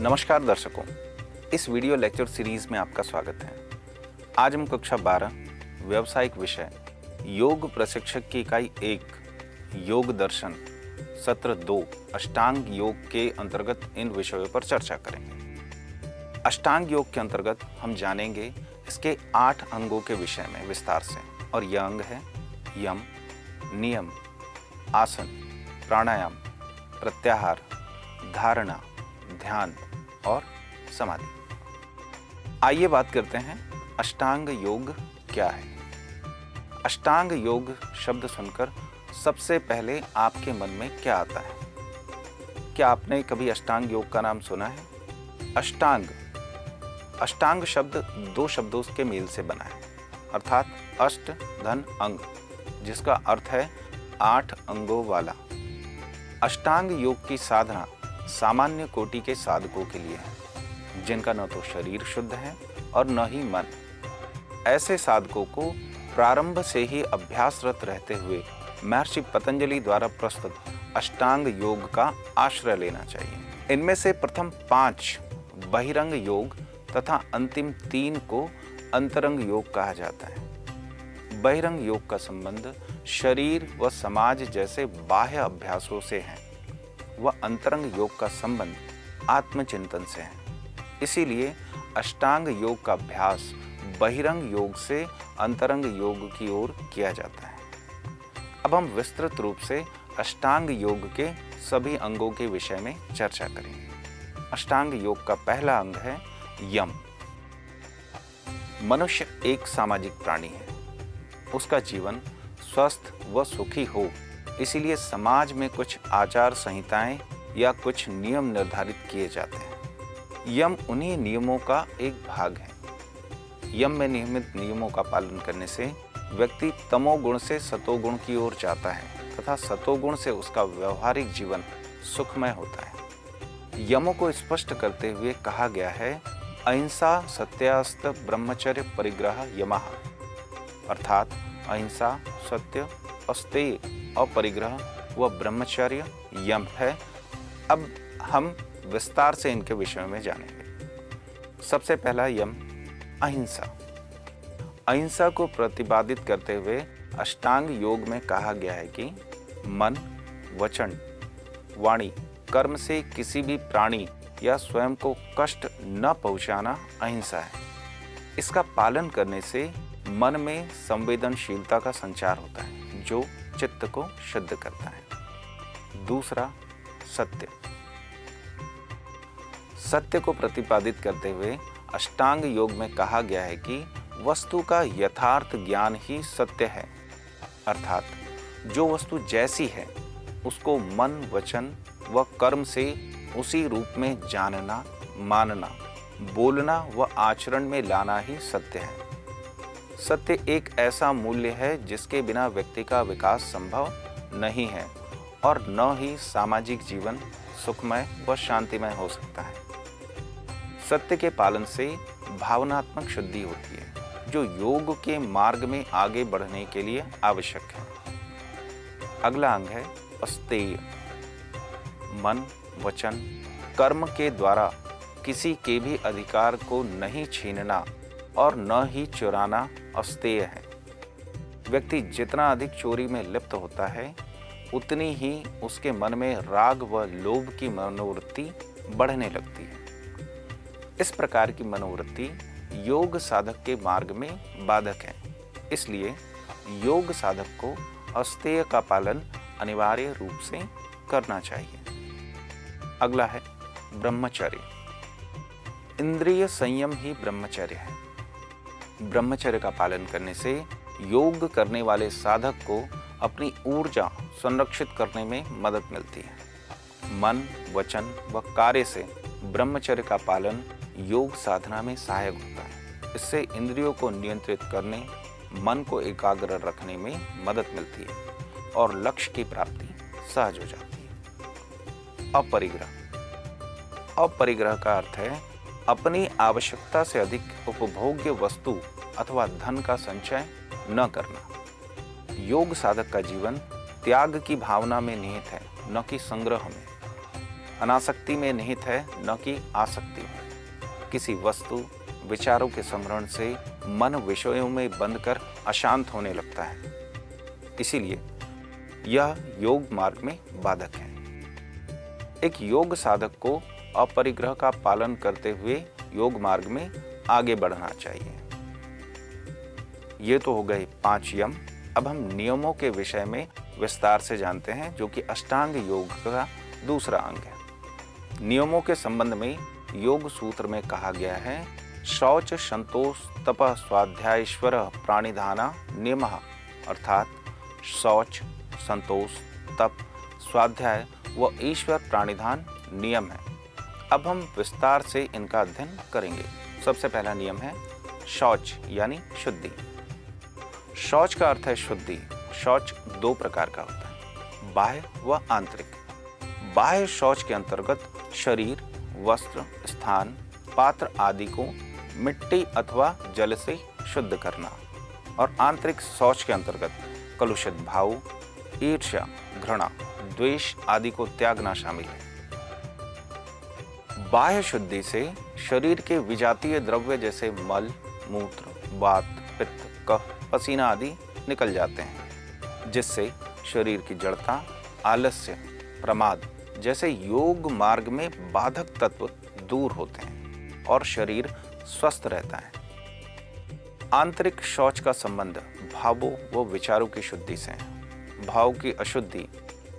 नमस्कार दर्शकों, इस वीडियो लेक्चर सीरीज में आपका स्वागत है। आज हम कक्षा 12 व्यावसायिक विषय योग प्रशिक्षक की इकाई 1 योग दर्शन सत्र 2 अष्टांग योग के अंतर्गत इन विषयों पर चर्चा करेंगे। अष्टांग योग के अंतर्गत हम जानेंगे इसके 8 अंगों के विषय में विस्तार से, और यह अंग है यम, नियम, आसन, प्राणायाम, प्रत्याहार, धारणा, ध्यान और समाधि। आइए बात करते हैं अष्टांग योग क्या है। अष्टांग योग शब्द सुनकर सबसे पहले आपके मन में क्या आता है? क्या आपने कभी अष्टांग योग का नाम सुना है? अष्टांग शब्द 2 शब्दों के मेल से बना है, अर्थात अष्ट धन अंग, जिसका अर्थ है 8 अंगों वाला। अष्टांग योग की साधना सामान्य कोटि के साधकों के लिए है, जिनका न तो शरीर शुद्ध है और न ही मन। ऐसे साधकों को प्रारंभ से ही अभ्यासरत रहते हुए महर्षि पतंजलि द्वारा प्रस्तुत अष्टांग योग का आश्रय लेना चाहिए। इनमें से प्रथम 5 बहिरंग योग तथा अंतिम 3 को अंतरंग योग कहा जाता है। बहिरंग योग का संबंध शरीर व समाज जैसे बाह्य अभ्यासों से है, वह अंतरंग योग का संबंध आत्मचिंतन से है। इसीलिए अष्टांग योग का अभ्यास बहिरंग योग से अंतरंग योग की ओर किया जाता है। अब हम विस्तृत रूप से अष्टांग योग के सभी अंगों के विषय में चर्चा करेंगे। अष्टांग योग का पहला अंग है यम। मनुष्य एक सामाजिक प्राणी है। उसका जीवन स्वस्थ व सुखी हो, इसीलिए समाज में कुछ आचार संहिताएं या कुछ नियम निर्धारित किए जाते हैं। यम उन्हीं नियमों का एक भाग है। यम में नियमित नियमों का पालन करने से व्यक्ति तमोगुण से सतोगुण की ओर जाता है तथा सतोगुण से उसका व्यवहारिक जीवन सुखमय होता है। यमों को स्पष्ट करते हुए कहा गया है, अहिंसा सत्यास्त ब्रह्मचर्य परिग्रह यमः, अर्थात अहिंसा, सत्य, अस्तेय और परिग्रह व ब्रह्मचर्य यम है। अब हम विस्तार से इनके विषय में जानेंगे। सबसे पहला यम अहिंसा। अहिंसा को प्रतिपादित करते हुए अष्टांग योग में कहा गया है कि मन, वचन, वाणी, कर्म से किसी भी प्राणी या स्वयं को कष्ट न पहुंचाना अहिंसा है। इसका पालन करने से मन में संवेदनशीलता का संचार होता है, जो चित्त को शुद्ध करता है। दूसरा सत्य। सत्य को प्रतिपादित करते हुए अष्टांग योग में कहा गया है कि वस्तु का यथार्थ ज्ञान ही सत्य है, अर्थात जो वस्तु जैसी है उसको मन, वचन व कर्म से उसी रूप में जानना, मानना, बोलना व आचरण में लाना ही सत्य है। सत्य एक ऐसा मूल्य है जिसके बिना व्यक्ति का विकास संभव नहीं है और न ही सामाजिक जीवन सुखमय व शांतिमय हो सकता है। सत्य के पालन से भावनात्मक शुद्धि होती है, जो योग के मार्ग में आगे बढ़ने के लिए आवश्यक है। अगला अंग है अस्तेय। मन, वचन, कर्म के द्वारा किसी के भी अधिकार को नहीं छीनना और न ही चुराना अस्तेय है। व्यक्ति जितना अधिक चोरी में लिप्त होता है, उतनी ही उसके मन में राग व लोभ की मनोवृत्ति बढ़ने लगती है। इस प्रकार की मनोवृत्ति योग साधक के मार्ग में बाधक है। इसलिए योग साधक को अस्तेय का पालन अनिवार्य रूप से करना चाहिए। अगला है ब्रह्मचर्य। इंद्रिय संयम ही ब्रह्मचर्य है। ब्रह्मचर्य का पालन करने से योग करने वाले साधक को अपनी ऊर्जा संरक्षित करने में मदद मिलती है। मन, वचन व कार्य से ब्रह्मचर्य का पालन योग साधना में सहायक होता है। इससे इंद्रियों को नियंत्रित करने, मन को एकाग्र रखने में मदद मिलती है और लक्ष्य की प्राप्ति सहज हो जाती है। अपरिग्रह। अपरिग्रह का अर्थ है अपनी आवश्यकता से अधिक उपभोग्य वस्तु अथवा धन का संचय न करना। योग साधक का जीवन त्याग की भावना में निहित है, न कि संग्रह में। अनासक्ति में निहित है, न कि आसक्ति में। किसी वस्तु विचारों के स्मरण से मन विषयों में बंधकर अशांत होने लगता है। इसीलिए यह योग मार्ग में बाधक है। एक योग साधक को अपरिग्रह का पालन करते हुए योग मार्ग में आगे बढ़ना चाहिए। ये तो हो गए 5 यम। अब हम नियमों के विषय में विस्तार से जानते हैं, जो कि अष्टांग योग का दूसरा अंग है। नियमों के संबंध में योग सूत्र में कहा गया है, शौच संतोष तपः स्वाध्यायश्वर प्राणिधाना नियमः, अर्थात शौच, संतोष, तप, स्वाध्याय व ईश्वर प्राणिधान नियम है। अब हम विस्तार से इनका अध्ययन करेंगे। सबसे पहला नियम है शौच यानी शुद्धि। शौच का अर्थ है शुद्धि। शौच 2 प्रकार का होता है, बाह्य व आंतरिक। बाह्य शौच के अंतर्गत शरीर, वस्त्र, स्थान, पात्र आदि को मिट्टी अथवा जल से शुद्ध करना, और आंतरिक शौच के अंतर्गत कलुषित भाव, ईर्ष्या, घृणा, द्वेष आदि को त्यागना शामिल है। बाह्य शुद्धि से शरीर के विजातीय द्रव्य जैसे मल, मूत्र, वात, पित्त, कफ, पसीना आदि निकल जाते हैं, जिससे शरीर की जड़ता, आलस्य, प्रमाद जैसे योग मार्ग में बाधक तत्व दूर होते हैं और शरीर स्वस्थ रहता है। आंतरिक शौच का संबंध भावों व विचारों की शुद्धि से है। भाव की अशुद्धि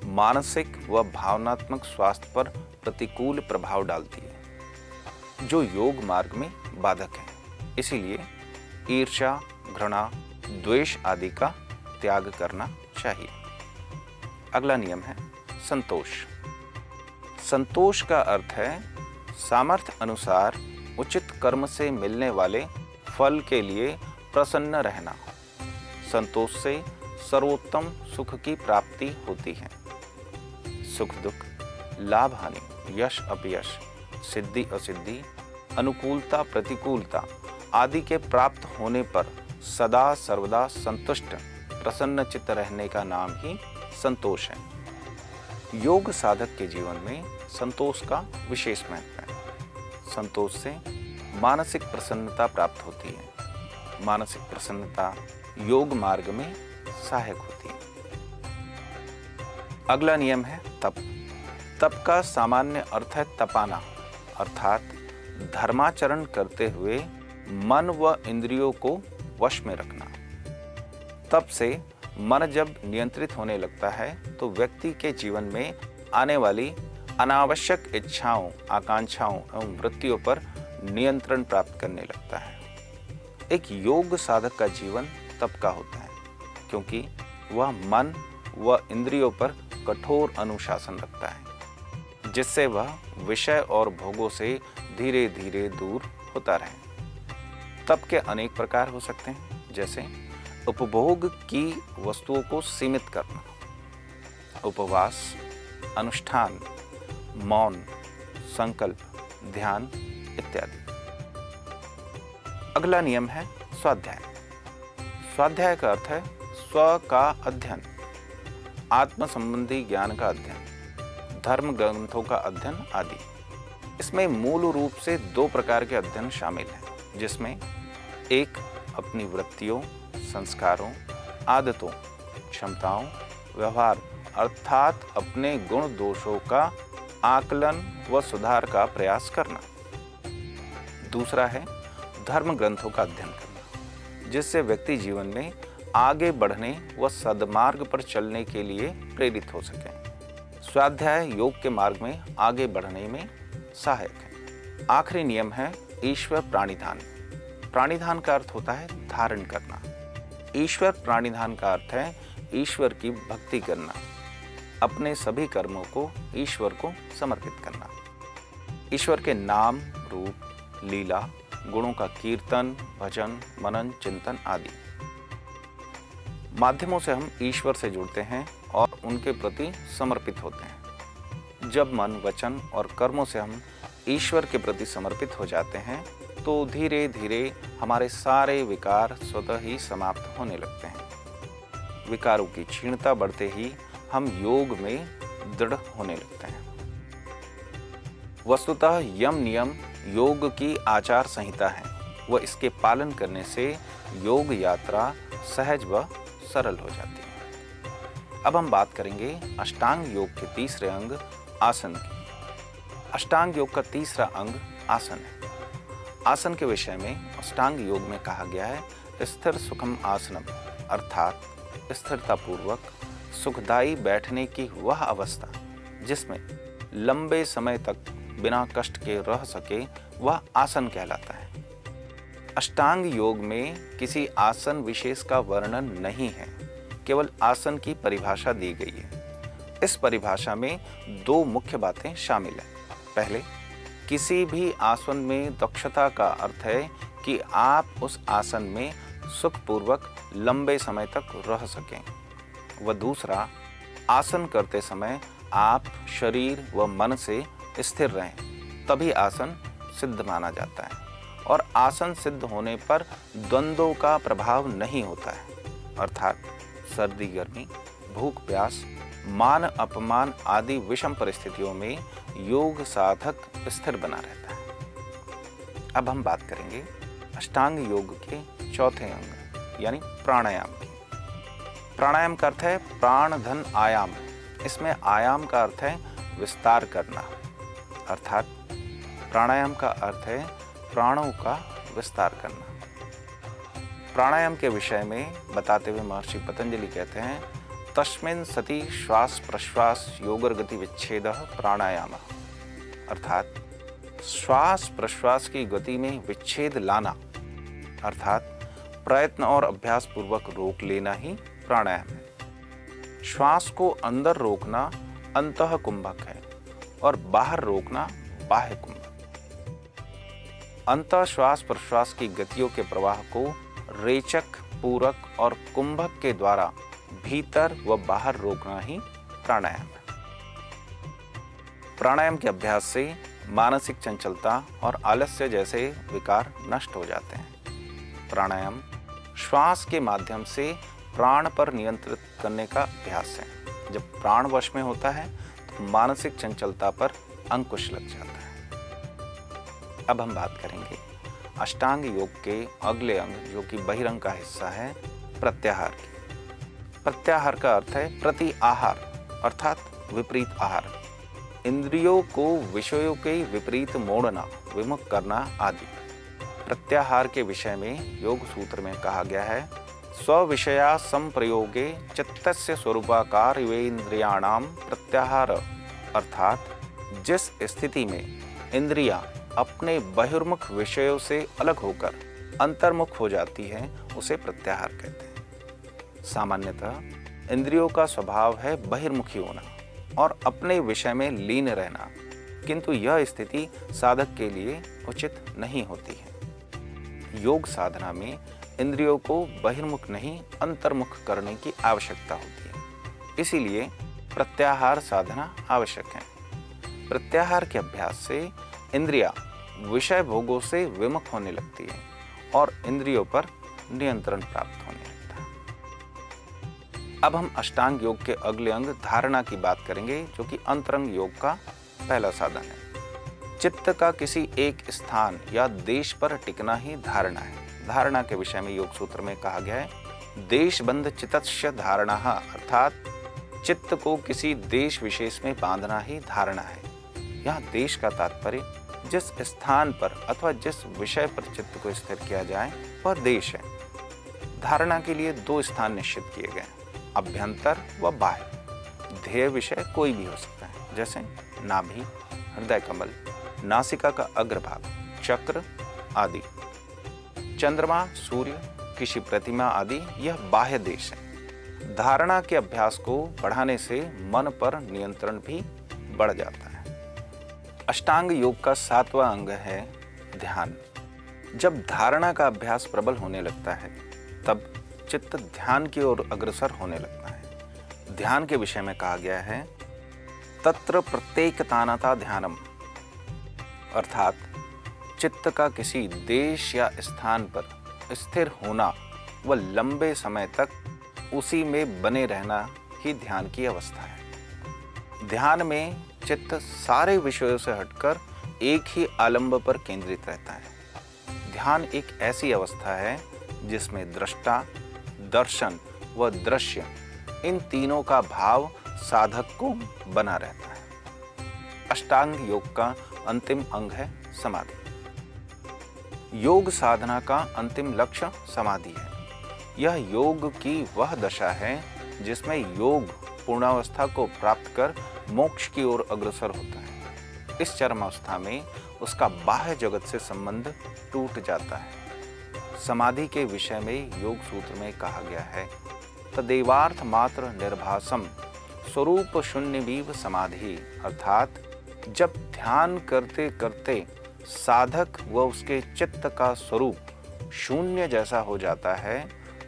मानसिक व भावनात्मक स्वास्थ्य पर प्रतिकूल प्रभाव डालती है, जो योग मार्ग में बाधक है। इसीलिए ईर्ष्या, घृणा, द्वेष आदि का त्याग करना चाहिए। अगला नियम है संतोष। संतोष का अर्थ है सामर्थ्य अनुसार उचित कर्म से मिलने वाले फल के लिए प्रसन्न रहना। संतोष से सर्वोत्तम सुख की प्राप्ति होती है। सुख दुख, लाभ हानि, यश अपयश, सिद्धि असिद्धि, अनुकूलता प्रतिकूलता आदि के प्राप्त होने पर सदा सर्वदा संतुष्ट प्रसन्न चित्त रहने का नाम ही संतोष है। योग साधक के जीवन में संतोष का विशेष महत्व है। संतोष से मानसिक प्रसन्नता प्राप्त होती है। मानसिक प्रसन्नता योग मार्ग में सहायक होती है। अगला नियम है तप। तप का सामान्य अर्थ है तपाना, अर्थात धर्माचरण करते हुए मन व इंद्रियों को वश में रखना। तप से मन जब नियंत्रित होने लगता है तो व्यक्ति के जीवन में आने वाली अनावश्यक इच्छाओं, आकांक्षाओं एवं वृत्तियों पर नियंत्रण प्राप्त करने लगता है। एक योग साधक का जीवन तप का होता है, क्योंकि वह मन व इंद्रियों पर कठोर अनुशासन रखता है, जिससे वह विषय और भोगों से धीरे धीरे दूर होता रहे। तप के अनेक प्रकार हो सकते हैं, जैसे उपभोग की वस्तुओं को सीमित करना, उपवास, अनुष्ठान, मौन, संकल्प, ध्यान इत्यादि। अगला नियम है स्वाध्याय। स्वाध्याय का अर्थ है स्व का अध्ययन, आत्म संबंधी ज्ञान का अध्ययन, धर्म ग्रंथों का अध्ययन आदि। इसमें मूल रूप से 2 प्रकार के अध्ययन शामिल हैं, जिसमें एक अपनी वृत्तियों, संस्कारों, आदतों, क्षमताओं, व्यवहार अर्थात अपने गुण दोषों का आकलन व सुधार का प्रयास करना। दूसरा है धर्म ग्रंथों का अध्ययन करना, जिससे व्यक्ति जीवन में आगे बढ़ने व सद्मार्ग पर चलने के लिए प्रेरित हो सके। स्वाध्याय योग के मार्ग में आगे बढ़ने में सहायक है। आखिरी नियम है ईश्वर प्राणिधान। प्राणिधान का अर्थ होता है धारण करना। ईश्वर प्राणिधान का अर्थ है ईश्वर की भक्ति करना, अपने सभी कर्मों को ईश्वर को समर्पित करना। ईश्वर के नाम, रूप, लीला, गुणों का कीर्तन, भजन, मनन, चिंतन आदि माध्यमों से हम ईश्वर से जुड़ते हैं और उनके प्रति समर्पित होते हैं। जब मन, वचन और कर्मों से हम ईश्वर के प्रति समर्पित हो जाते हैं तो धीरे धीरे हमारे सारे विकार स्वतः ही समाप्त होने लगते हैं। विकारों की क्षीणता बढ़ते ही हम योग में दृढ़ होने लगते हैं। वस्तुतः यम नियम योग की आचार संहिता है व इसके पालन करने से योग यात्रा सहज व सरल हो जाती है। अब हम बात करेंगे अष्टांग योग के तीसरे अंग आसन की। अष्टांग योग का तीसरा अंग आसन है। आसन के विषय में अष्टांग योग में कहा गया है स्थिर सुखम आसनम, अर्थात स्थिरता पूर्वक सुखदायी बैठने की वह अवस्था जिसमें लंबे समय तक बिना कष्ट के रह सके वह आसन कहलाता है। अष्टांग योग में किसी आसन विशेष का वर्णन नहीं है, केवल आसन की परिभाषा दी गई है। इस परिभाषा में दो मुख्य बातें शामिल हैं। पहले, किसी भी आसन में दक्षता का अर्थ है कि आप उस आसन में सुखपूर्वक लंबे समय तक रह सकें। व दूसरा, आसन करते समय आप शरीर व मन से स्थिर रहें, तभी आसन सिद्ध माना जाता है। और आसन सिद्ध होने पर द्वंद्वों का प्रभाव नहीं होता है, अर्थात सर्दी गर्मी, भूख प्यास, मान अपमान आदि विषम परिस्थितियों में योग साधक स्थिर बना रहता है। अब हम बात करेंगे अष्टांग योग के चौथे अंग यानी प्राणायाम की। प्राणायाम का अर्थ है प्राण धन आयाम। इसमें आयाम का अर्थ है विस्तार करना, अर्थात प्राणायाम का अर्थ है प्राणों का विस्तार करना। प्राणायाम के विषय में बताते हुए महर्षि पतंजलि कहते हैं तस्मिन् सति श्वास प्रश्वास योगर्गति विच्छेद प्राणायाम, अर्थात श्वास प्रश्वास की गति में विच्छेद लाना, अर्थात प्रयत्न और अभ्यास पूर्वक रोक लेना ही प्राणायाम है। श्वास को अंदर रोकना अंतः कुंभक है और बाहर रोकना बाह्य कुंभक। अंतः श्वास प्रश्वास की गतियों के प्रवाह को रेचक, पूरक और कुंभक के द्वारा भीतर व बाहर रोकना ही प्राणायाम है। प्राणायाम के अभ्यास से मानसिक चंचलता और आलस्य जैसे विकार नष्ट हो जाते हैं। प्राणायाम श्वास के माध्यम से प्राण पर नियंत्रित करने का अभ्यास है। जब प्राण वश में होता है तो मानसिक चंचलता पर अंकुश लग जाता है। अब हम बात करेंगे अष्टांग योग के अगले अंग जो कि बहिरंग का हिस्सा है प्रत्याहार की। प्रत्याहार का अर्थ है प्रति आहार, अर्थात विपरीत आहार, इंद्रियों को विषयों के विपरीत मोड़ना, विमुख करना आदि। प्रत्याहार के विषय में योग सूत्र में कहा गया है स्विषया संप्रयोगे चित्तस्य स्वरूपाकार इंद्रियाणाम प्रत्याहार, अर्थात जिस स्थिति में इंद्रियां अपने बहिर्मुख विषयों से अलग होकर अंतर्मुख हो जाती है उसे प्रत्याहार कहते हैं। सामान्यतः इंद्रियों का स्वभाव है बहिर्मुखी होना और अपने विषय में लीन रहना, किंतु यह स्थिति साधक के लिए उचित नहीं होती है। योग साधना में इंद्रियों को बहिर्मुख नहीं अंतर्मुख करने की आवश्यकता होती है, इसीलिए प्रत्याहार साधना आवश्यक है। प्रत्याहार के अभ्यास से इंद्रियां विषय भोगों से विमुख होने लगती है और इंद्रियों पर नियंत्रण प्राप्त होने लगता है। अब हम अष्टांग योग के अगले अंग धारणा की बात करेंगे जो कि अंतरंग योग का पहला साधन है। चित्त का किसी एक स्थान या देश पर टिकना ही धारणा है। धारणा के विषय में योग सूत्र में कहा गया है देशबंध चित्तस्य धारणा, अर्थात चित्त को किसी देश विशेष में बांधना ही धारणा है। यहाँ देश का तात्पर्य जिस स्थान पर अथवा जिस विषय पर चित्त को स्थिर किया जाए वह देश है। धारणा के लिए दो स्थान निश्चित किए गए, अभ्यंतर व बाह्य। ध्येय विषय कोई भी हो सकता है, जैसे नाभि, हृदय कमल, नासिका का अग्रभाग, चक्र आदि। चंद्रमा, सूर्य, किसी प्रतिमा आदि यह बाह्य देश है। धारणा के अभ्यास को बढ़ाने से मन पर नियंत्रण भी बढ़ जाता है। अष्टांग योग का सातवां अंग है ध्यान। जब धारणा का अभ्यास प्रबल होने लगता है तब चित्त ध्यान की ओर अग्रसर होने लगता है। ध्यान के विषय में कहा गया है तत्र प्रत्येकतानता ध्यानम, अर्थात चित्त का किसी देश या स्थान पर स्थिर होना व लंबे समय तक उसी में बने रहना ही ध्यान की अवस्था है। ध्यान में चित्त सारे विषयों से हटकर एक ही आलंब पर केंद्रित रहता है। ध्यान एक ऐसी अवस्था है जिसमें दृष्टा, दर्शन व दृश्य इन तीनों का भाव साधक को बना रहता है। अष्टांग योग का अंतिम अंग है समाधि। योग साधना का अंतिम लक्ष्य समाधि है। यह योग की वह दशा है जिसमें योग पूर्णावस्था को प्राप्त कर मोक्ष की ओर अग्रसर होता है। इस चरमावस्था में उसका बाह्य जगत से संबंध टूट जाता है। समाधि के विषय में योग सूत्र में कहा गया है, तदेवार्थ मात्र निर्भासम स्वरूप शून्यवीव समाधि, अर्थात जब ध्यान करते करते साधक व उसके चित्त का स्वरूप शून्य जैसा हो जाता है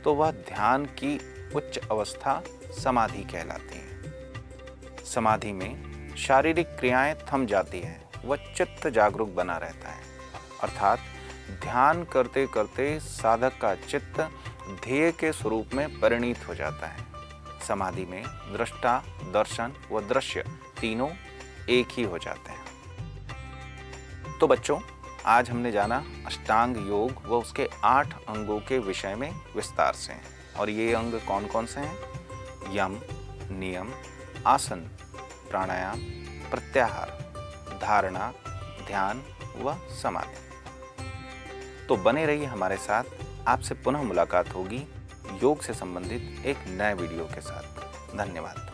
तो वह ध्यान की उच्च अवस्था समाधि कहलाती है। समाधि में शारीरिक क्रियाएं थम जाती हैं व चित्त जागरूक बना रहता है, अर्थात ध्यान करते करते साधक का चित्त ध्येय के स्वरूप में परिणीत हो जाता है। समाधि में दृष्टा, दर्शन व दृश्य तीनों एक ही हो जाते हैं। तो बच्चों, आज हमने जाना अष्टांग योग व उसके 8 अंगों के विषय में विस्तार से। और ये अंग कौन कौन से हैं? यम, नियम, आसन, प्राणायाम, प्रत्याहार, धारणा, ध्यान व समाधि। तो बने रहिए हमारे साथ। आपसे पुनः मुलाकात होगी योग से संबंधित एक नए वीडियो के साथ। धन्यवाद।